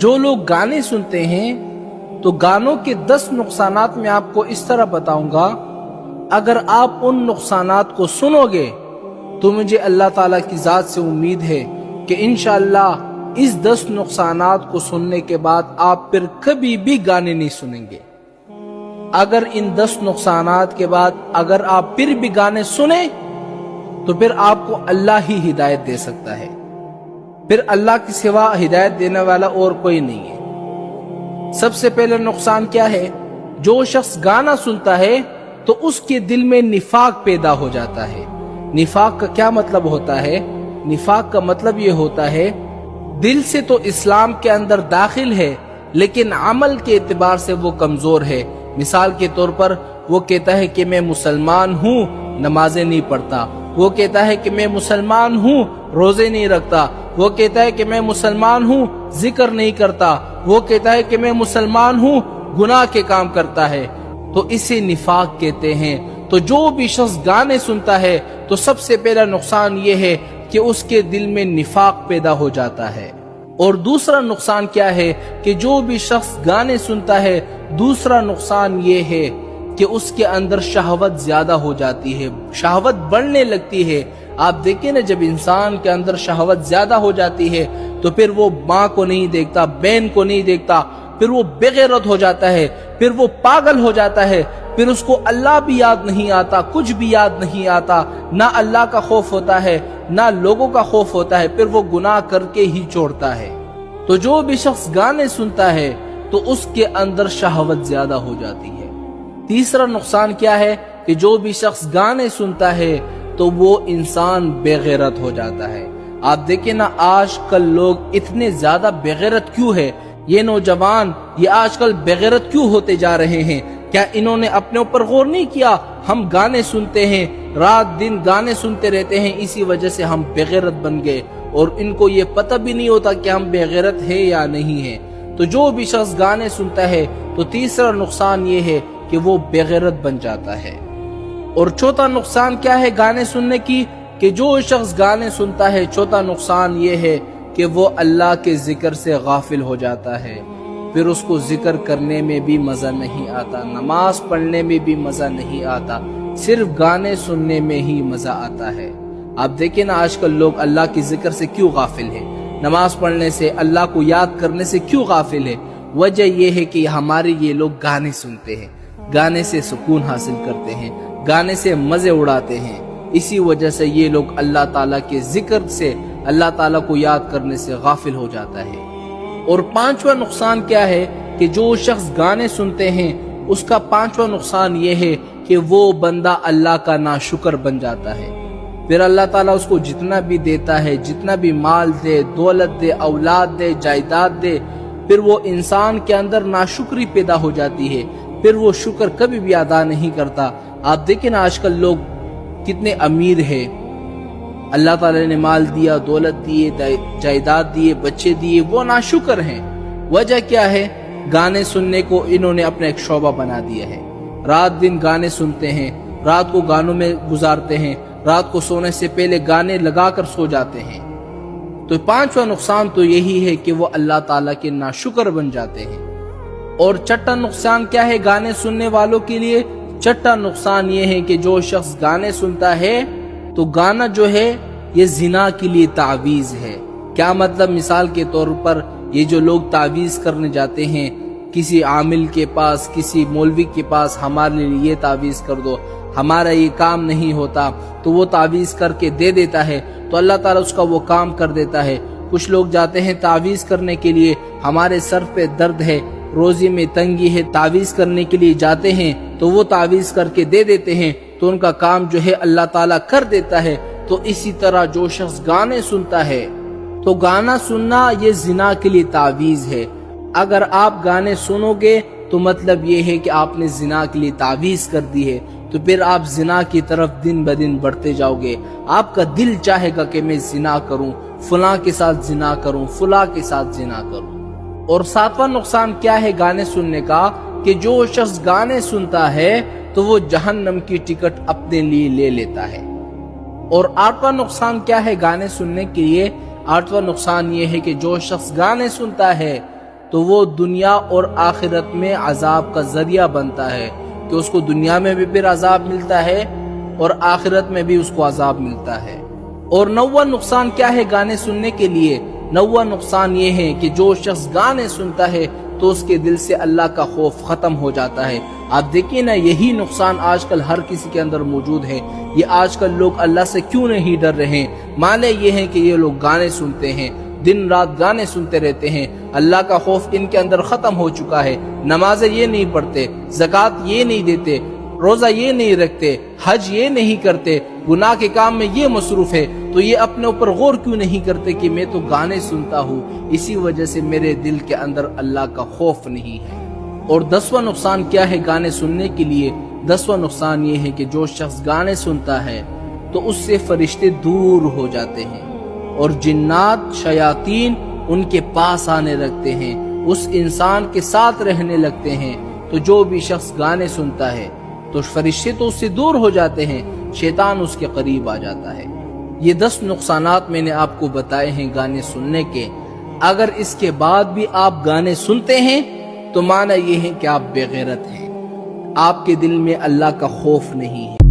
جو لوگ گانے سنتے ہیں تو گانوں کے 10 نقصانات میں آپ کو اس طرح بتاؤں گا. اگر آپ ان نقصانات کو سنو گے تو مجھے اللہ تعالیٰ کی ذات سے امید ہے کہ انشاءاللہ اس 10 نقصانات کو سننے کے بعد آپ پھر کبھی بھی گانے نہیں سنیں گے. اگر ان 10 نقصانات کے بعد اگر آپ پھر بھی گانے سنیں تو پھر آپ کو اللہ ہی ہدایت دے سکتا ہے. پھر اللہ کے سوا ہدایت دینے والا اور کوئی نہیں ہے. سب سے پہلے نقصان کیا ہے؟ جو شخص گانا سنتا ہے تو اس کے دل میں نفاق پیدا ہو جاتا ہے. نفاق کا کیا مطلب ہوتا ہے؟ نفاق کا مطلب یہ ہوتا ہے دل سے تو اسلام کے اندر داخل ہے لیکن عمل کے اعتبار سے وہ کمزور ہے. مثال کے طور پر وہ کہتا ہے کہ میں مسلمان ہوں، نمازیں نہیں پڑھتا. وہ کہتا ہے کہ میں مسلمان ہوں، روزے نہیں رکھتا. وہ کہتا ہے کہ میں مسلمان ہوں، ذکر نہیں کرتا. وہ کہتا ہے کہ میں مسلمان ہوں، گناہ کے کام کرتا ہے. تو اسے نفاق کہتے ہیں. تو جو بھی شخص گانے سنتا ہے تو سب سے پہلا نقصان یہ ہے کہ اس کے دل میں نفاق پیدا ہو جاتا ہے. اور دوسرا نقصان کیا ہے کہ جو بھی شخص گانے سنتا ہے، دوسرا نقصان یہ ہے کہ اس کے اندر شہوت زیادہ ہو جاتی ہے، شہوت بڑھنے لگتی ہے. آپ دیکھیں نا، جب انسان کے اندر شہوت زیادہ ہو جاتی ہے تو پھر وہ ماں کو نہیں دیکھتا، بہن کو نہیں دیکھتا، پھر وہ بے غیرت ہو جاتا ہے، پھر وہ پاگل ہو جاتا ہے. پھر اس کو اللہ بھی یاد نہیں آتا، کچھ بھی یاد نہیں آتا، نہ اللہ کا خوف ہوتا ہے نہ لوگوں کا خوف ہوتا ہے. پھر وہ گناہ کر کے ہی چھوڑتا ہے. تو جو بھی شخص گانے سنتا ہے تو اس کے اندر شہوت زیادہ ہو جاتی ہے. تیسرا نقصان کیا ہے کہ جو بھی شخص گانے سنتا ہے تو وہ انسان بے غیرت ہو جاتا ہے. آپ دیکھیں نا، آج کل لوگ اتنے زیادہ بے غیرت کیوں ہے؟ یہ نوجوان یہ آج کل بے غیرت کیوں ہوتے جا رہے ہیں؟ کیا انہوں نے اپنے اوپر غور نہیں کیا؟ ہم گانے سنتے ہیں، رات دن گانے سنتے رہتے ہیں، اسی وجہ سے ہم بے غیرت بن گئے اور ان کو یہ پتہ بھی نہیں ہوتا کہ ہم بے غیرت ہیں یا نہیں ہیں. تو جو بھی شخص گانے سنتا ہے تو تیسرا نقصان یہ ہے کہ وہ بے غیرت بن جاتا ہے. اور چوتھا نقصان کیا ہے گانے سننے کی؟ کہ جو شخص گانے سنتا ہے، چوتھا نقصان یہ ہے کہ وہ اللہ کے ذکر سے غافل ہو جاتا ہے. پھر اس کو ذکر کرنے میں بھی مزہ نہیں آتا، نماز پڑھنے میں بھی مزہ نہیں آتا، صرف گانے سننے میں ہی مزہ آتا ہے. آپ دیکھیں نا، آج کل لوگ اللہ کی ذکر سے کیوں غافل ہیں؟ نماز پڑھنے سے، اللہ کو یاد کرنے سے کیوں غافل ہے؟ وجہ یہ ہے کہ ہمارے یہ لوگ گانے سنتے ہیں، گانے سے سکون حاصل کرتے ہیں، گانے سے مزے اڑاتے ہیں. اسی وجہ سے یہ لوگ اللہ تعالیٰ کے ذکر سے، اللہ تعالیٰ کو یاد کرنے سے غافل ہو جاتا ہے. اور پانچواں نقصان کیا ہے کہ جو شخص گانے سنتے ہیں اس کا پانچواں نقصان یہ ہے کہ وہ بندہ اللہ کا ناشکر بن جاتا ہے. پھر اللہ تعالیٰ اس کو جتنا بھی دیتا ہے، جتنا بھی مال دے، دولت دے، اولاد دے، جائیداد دے، پھر وہ انسان کے اندر ناشکری پیدا ہو جاتی ہے. پھر وہ شکر کبھی بھی ادا نہیں کرتا. آپ دیکھیں نا، آج کل لوگ کتنے امیر ہیں، اللہ تعالیٰ نے مال دیا، دولت دیے، جائیداد دیے، بچے دیے، وہ ناشکر ہیں. وجہ کیا ہے؟ گانے سننے کو انہوں نے اپنا ایک شعبہ بنا دیا ہے. رات دن گانے سنتے ہیں، رات کو گانوں میں گزارتے ہیں، رات کو سونے سے پہلے گانے لگا کر سو جاتے ہیں. تو پانچواں نقصان تو یہی ہے کہ وہ اللہ تعالیٰ کے ناشکر بن جاتے ہیں. اور چھٹا نقصان کیا ہے گانے سننے والوں کے لیے؟ چھٹا نقصان یہ ہے کہ جو شخص گانے سنتا ہے تو گانا جو ہے یہ زنا کے لیے تعویذ ہے. کیا مطلب؟ مثال کے طور پر یہ جو لوگ تعویذ کرنے جاتے ہیں کسی عامل کے پاس، کسی مولوی کے پاس، ہمارے لیے یہ تعویذ کر دو، ہمارا یہ کام نہیں ہوتا، تو وہ تعویذ کر کے دے دیتا ہے تو اللہ تعالیٰ اس کا وہ کام کر دیتا ہے. کچھ لوگ جاتے ہیں تعویذ کرنے کے لیے، ہمارے سر پہ درد ہے، روزی میں تنگی ہے، تعویذ کرنے کے لیے جاتے ہیں تو وہ تعویذ کر کے دے دیتے ہیں تو ان کا کام جو ہے اللہ تعالیٰ کر دیتا ہے. تو اسی طرح جو شخص گانے سنتا ہے تو گانا سننا یہ زنا کے لیے تعویذ ہے. اگر آپ گانے سنو گے تو مطلب یہ ہے کہ آپ نے زنا کے لیے تعویذ کر دی ہے، تو پھر آپ زنا کی طرف دن بدن بڑھتے جاؤ گے. آپ کا دل چاہے گا کہ میں زنا کروں، فلاں کے ساتھ زنا کروں، فلاں کے ساتھ زنا کروں. اور ساتواں نقصان کیا ہے گانے سننے کا؟ کہ جو شخص گانے سنتا ہے تو وہ جہنم کی ٹکٹ اپنے لیے لے لیتا ہے. اور آٹھواں نقصان کیا ہے گانے سننے کے لیے؟ آٹھواں نقصان یہ ہے کہ جو شخص گانے سنتا ہے تو وہ دنیا اور آخرت میں عذاب کا ذریعہ بنتا ہے کہ اس کو دنیا میں بھی پھر عذاب ملتا ہے اور آخرت میں بھی اس کو عذاب ملتا ہے۔ اور 90 نقصان کیا ہے گانے سننے کے لیے؟ 90 نقصان یہ ہے کہ جو شخص گانے سنتا ہے تو اس کے دل سے اللہ کا خوف ختم ہو جاتا ہے۔ آپ دیکھیں نا، یہی نقصان آج کل ہر کسی کے اندر موجود ہے۔ یہ آج کل لوگ اللہ سے کیوں نہیں ڈر رہے؟ معنی یہ ہے کہ یہ لوگ گانے سنتے ہیں، دن رات گانے سنتے رہتے ہیں، اللہ کا خوف ان کے اندر ختم ہو چکا ہے۔ نمازیں یہ نہیں پڑھتے، زکوٰۃ یہ نہیں دیتے، روزہ یہ نہیں رکھتے، حج یہ نہیں کرتے، گناہ کے کام میں یہ مصروف ہے، تو یہ اپنے اوپر غور کیوں نہیں کرتے کہ میں تو گانے سنتا ہوں، اسی وجہ سے میرے دل کے اندر اللہ کا خوف نہیں ہے۔ اور 10واں نقصان کیا ہے گانے سننے کے لیے؟ 10واں نقصان یہ ہے کہ جو شخص گانے سنتا ہے تو اس سے فرشتے دور ہو جاتے ہیں اور جنات، شیاطین ان کے پاس آنے لگتے ہیں، اس انسان کے ساتھ رہنے لگتے ہیں۔ تو جو بھی شخص گانے سنتا ہے تو فرشتے تو اس سے دور ہو جاتے ہیں، شیطان اس کے قریب آ جاتا ہے۔ یہ 10 نقصانات میں نے آپ کو بتائے ہیں گانے سننے کے۔ اگر اس کے بعد بھی آپ گانے سنتے ہیں تو معنی یہ ہے کہ آپ بے غیرت ہیں، آپ کے دل میں اللہ کا خوف نہیں ہے۔